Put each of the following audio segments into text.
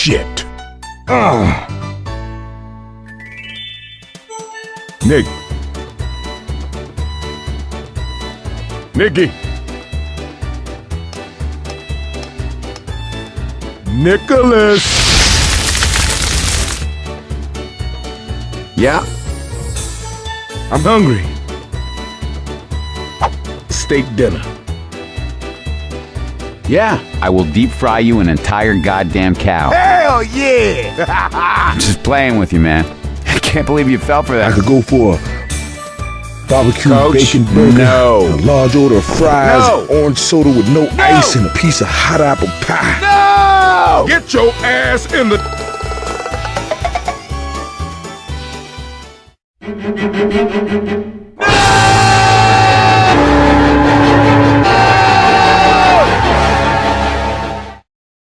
shit. Nick. Nicky. Nicholas. Yeah? I'm hungry. Steak dinner. Yeah, I will deep fry you an entire goddamn cow. Hell yeah! I'm just playing with you, man. I can't believe you fell for I that. could go for a barbecue Coach, bacon burger, no. a large order of fries, No. orange soda with no ice, and a piece of hot apple pie. No! Get your ass in the...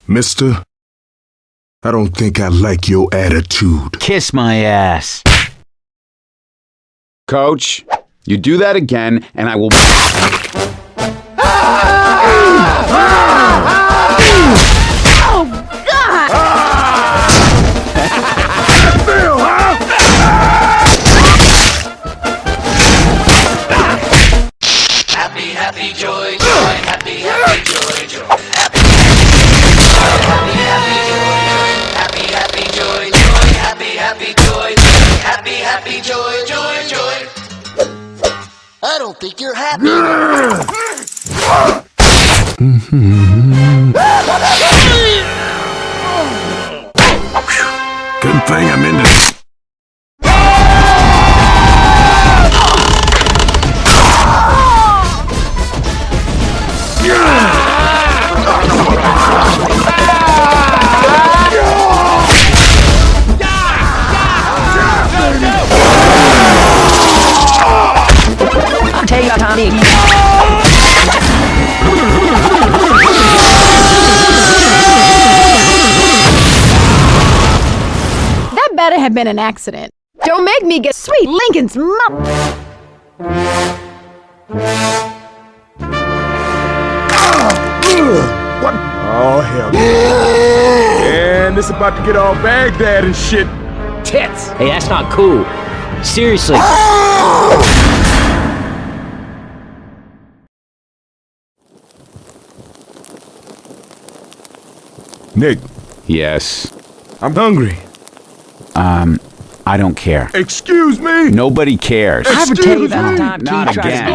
Mister, I don't think I like your attitude. Kiss my ass. Coach, you do that again, and I will... Phil, huh? Happy, happy, joy, joy, happy, happy, joy, joy, happy, happy, happy, joy, joy, happy, happy, joy, joy, happy, happy, joy, joy, joy. I don't think you're happy. Good thing I'm in this. Take your Tommy. That better have been an accident. Don't make me get sweet Lincoln's mouth. What? Oh, hell yeah. And it's about to get all Baghdad and shit. Tits! Hey, that's not cool. Seriously. Nick, Yes. I'm hungry. I don't care. Excuse me? Nobody cares. Excuse me? Not again.